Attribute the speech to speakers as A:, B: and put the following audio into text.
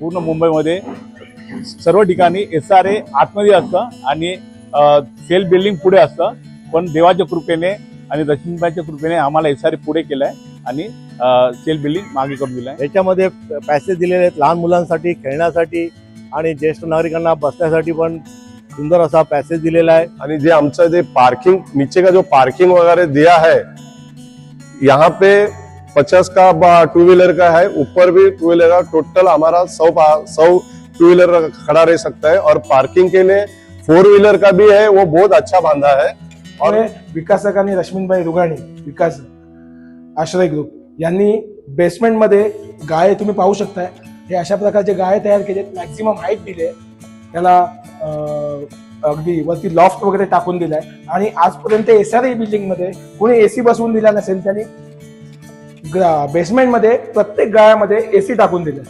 A: पूर्ण मुंबईमध्ये सर्व ठिकाणी SRA आतमध्ये असतं आणि सेल बिल्डिंग पुढे असतं. पण देवाच्या कृपेने आणि लक्ष्मीबाईच्या कृपेने आम्हाला SRA पुढे केलाय आणि सेल बिल्डिंग मागे करून दिलाय.
B: याच्यामध्ये पॅसेज दिलेले आहेत लहान मुलांसाठी, खेळण्यासाठी आणि ज्येष्ठ नागरिकांना बसण्यासाठी पण सुंदर असा पॅसेज दिलेला है।
C: आणि जे आमचं जे पार्किंग नीचे का जो पार्किंग वगैरह दिया है, यहाँ पे 50 का 2 व्हीलर का है, ऊपर भी 2 व्हीलर का, टोटल हमारा 100 2 व्हीलर खड़ा रह सकता है। और पार्किंग के लिए 4 व्हीलर का भी है, वो बहुत अच्छा बांधा है।
D: और विकासक आणि रश्मीबाई रुगाणी विकास आश्रय ग्रुप यांनी बेसमेंट मध्ये गाळे तुम्ही पाहू शकताय, हे अशा प्रकारचे गाळे तयार केलेत, मॅक्झिमम हाईट दिले, त्याला अगदी वरती लॉफ्ट वगैरे टाकून दिलाय। आणि आजपर्यंत SRA बिल्डिंग मध्ये कोणी AC बसवून दिला नसेल, त्यांनी बेसमेंट मध्ये प्रत्येक गाळ्यामध्ये AC टाकून दिलाय।